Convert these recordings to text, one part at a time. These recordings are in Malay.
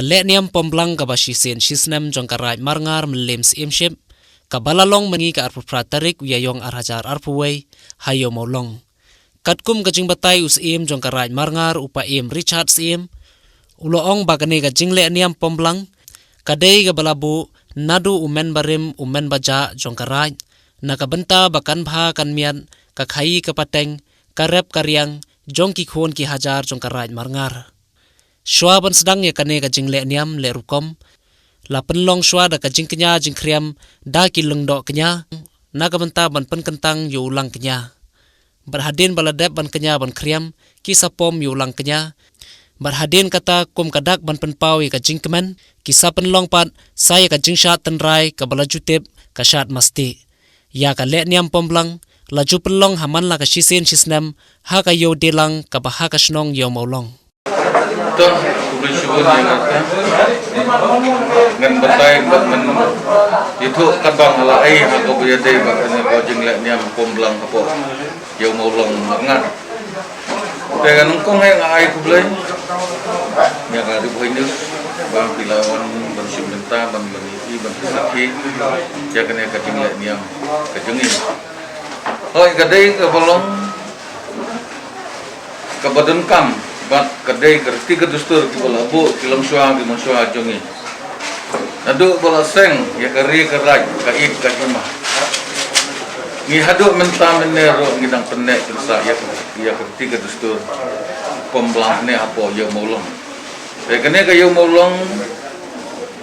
le niam pomblang ka bashi sen shisnem jong karai marngar mlem simship ka balalong mengi ka arpra tarik uyayong arhajar arpuwei hayo molong katkum ka jing batai us im jong karai marngar upa im Richard sim uloong bagane ka jing le niam pomblang kadei ka balabu nadu umen barim umen baja jong karai nakabenta bakan bha kan mian ka khai ka pateng karep karyang jong ki khon ki hajar jong karai marngar shwa ban sedang ya kane ka jing le niam le rukom la penlong shwa da ka jing kenya jing kriam da ki lengdo kenya na ka benta ban pen kentang yu ulang kenya berhadin baladep ban kenya ban kriam ki sapom yu ulang kenya berhadin kata kum kadak ban pen pawi ka jing kemen ki sa penlong pat saya ka jing shat tenrai ka balajutep ka shat masti ya ka le niam pomblang laju penlong haman la ka shisen shisnem ha ka yo delang ka bah ka snong yo molong Tuh, kulit syukur dengan batai dengan itu kabang ala ai aku punya day bakanya kau jenglek niam pomblang apa jauh maulong ngat dengan engkau yang ai ku belai yang ada buahnya bang pilawan bersyukur minta bang meniti bang sakhi ya kena ka jenglek niam ka jengin oi kadai ka bolong ka badan kam bat kadai kerti ke dustur ki bola bu kilam suang ki monsua jongi adu bola seng ya kari keraj ka id ka hima ni hadu menta menero ngidang penek kelsa ya kerti ke dustur pemblang ne apo ya maulong kene ka ya maulong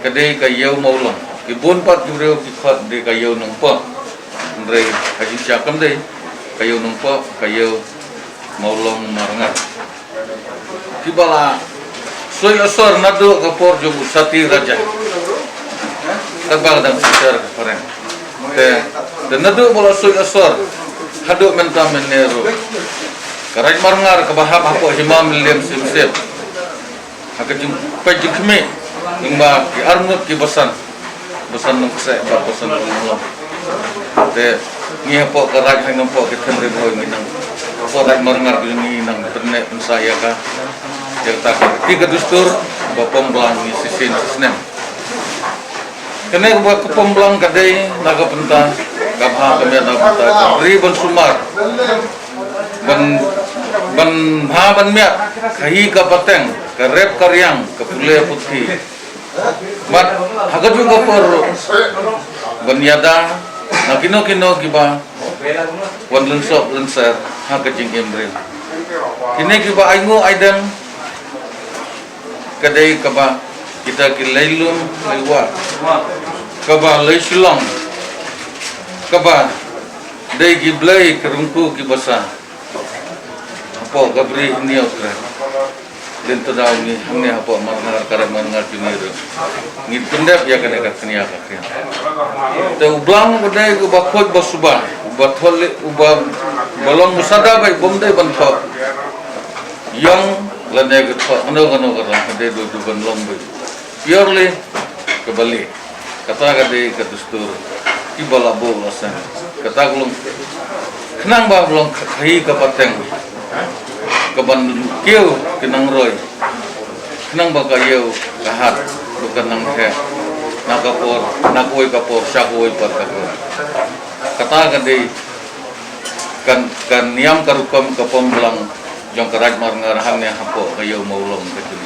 kadai ka ya maulong ki bon pat jureu ki khat de ka ya nong pa ndre haji syakam de ka ya nong pa ka ya maulong marngat Kibala soy asor nado kapor jo sati raja tabal dan sitar keren te nado bola soy asor hado menta menero karaj marngar ka bahap hapo himam lem simsep hakajim pajikme ingba ki armut ki basan nang kse ba basan ngom te ngi hapo karaj hangam po ki tendre boy nginang poraj marngar ni nang terne pensaya ka cerita tiga dustur bapomblang ni sisin sisnem kene buat kepomblang kadai naga pentah gabha kami naga pentah riban sumar ban ha ban miat kahi ka pateng ka rep karyang ka pule putih mat hagat juga por ban yada nakino kiba wan lensop lenser ha kajing emrel kini kiba aingo aidang kadai kaba kita ki lailum laiwa kaba laisilong kaba dai ki blai kerungku ki basa apo gabri niokra den tadaw ni hamne apo marngar karaman ngar piniro ni pendap ya kana ka kania ka kya te ublang badai ku bakhoj basuba bathol uba bolong musada bai bomdai banthok yang lane ke ano karam kade do ban lombe purely kebali kata kade ke dustur ibala bo lasan kata gulung kenang ba belum khai ke pateng ke ban kieu kenang roy kenang ba kayeu kahat bukan nang he nakapor nakoi kapor syakoi par kapor kata kade kan niam karukam ke pomblang jong karaj marngar hamne hapo kayo maulong kecil